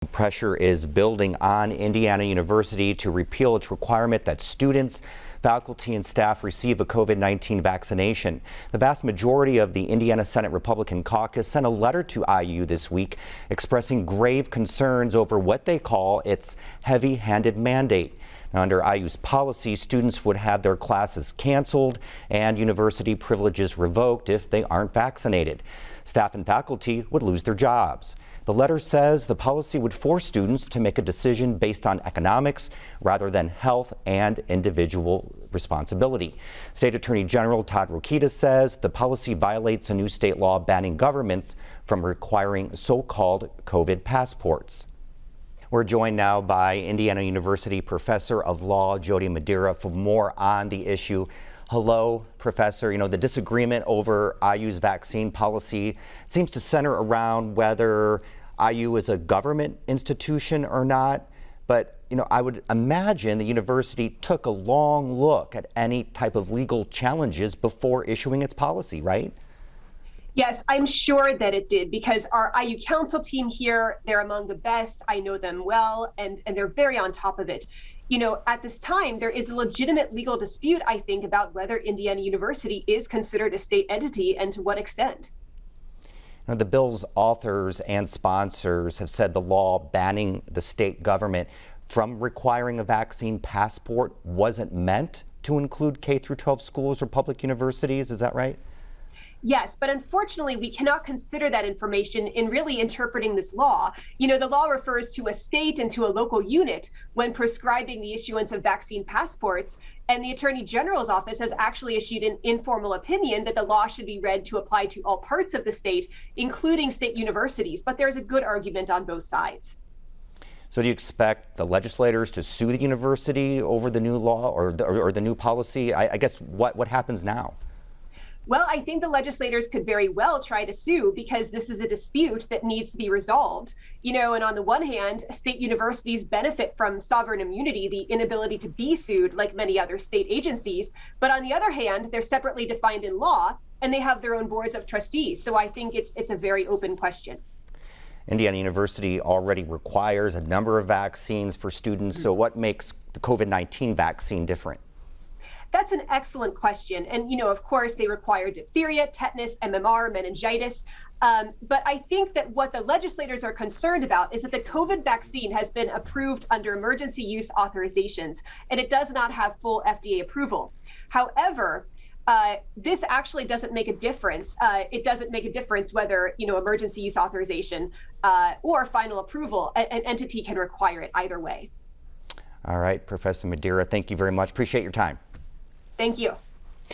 Pressure is building on Indiana University to repeal its requirement that students, faculty, and staff receive a COVID-19 vaccination. The vast majority of the Indiana Senate Republican caucus sent a letter to IU this week expressing grave concerns over what they call its heavy-handed mandate. Now, under IU's policy, students would have their classes canceled and university privileges revoked if they aren't vaccinated. Staff and faculty would lose their jobs. The letter says the policy would force students to make a decision based on economics rather than health and individual responsibility. State Attorney General Todd Rokita says the policy violates a new state law banning governments from requiring so-called COVID passports. We're joined now by Indiana University Professor of Law Jody Madeira for more on the issue. Hello, Professor. You know, the disagreement over IU's vaccine policy seems to center around whether IU is a government institution or not. But, you know, I would imagine the university took a long look at any type of legal challenges before issuing its policy, right? Yes, I'm sure that it did, because our IU council team here, they're among the best. I know them well, and they're very on top of it. You know, at this time, there is a legitimate legal dispute, I think, about whether Indiana University is considered a state entity and to what extent. Now, the bill's authors and sponsors have said the law banning the state government from requiring a vaccine passport wasn't meant to include K-12 schools or public universities. Is that right? Yes, but unfortunately, we cannot consider that information in really interpreting this law. You know, the law refers to a state and to a local unit when prescribing the issuance of vaccine passports. And the Attorney General's office has actually issued an informal opinion that the law should be read to apply to all parts of the state, including state universities. But there's a good argument on both sides. So do you expect the legislators to sue the university over the new law or the new policy? I guess what happens now? Well, I think the legislators could very well try to sue, because this is a dispute that needs to be resolved. You know, and on the one hand, state universities benefit from sovereign immunity, the inability to be sued like many other state agencies. But on the other hand, they're separately defined in law and they have their own boards of trustees. So I think it's a very open question. Indiana University already requires a number of vaccines for students. So what makes the COVID-19 vaccine different? That's an excellent question. And, you know, of course, they require diphtheria, tetanus, MMR, meningitis. But I think that what the legislators are concerned about is that the COVID vaccine has been approved under emergency use authorizations, and it does not have full FDA approval. However, this actually doesn't make a difference. It doesn't make a difference whether, you know, emergency use authorization or final approval. An entity can require it either way. All right, Professor Madeira, thank you very much. Appreciate your time. Thank you.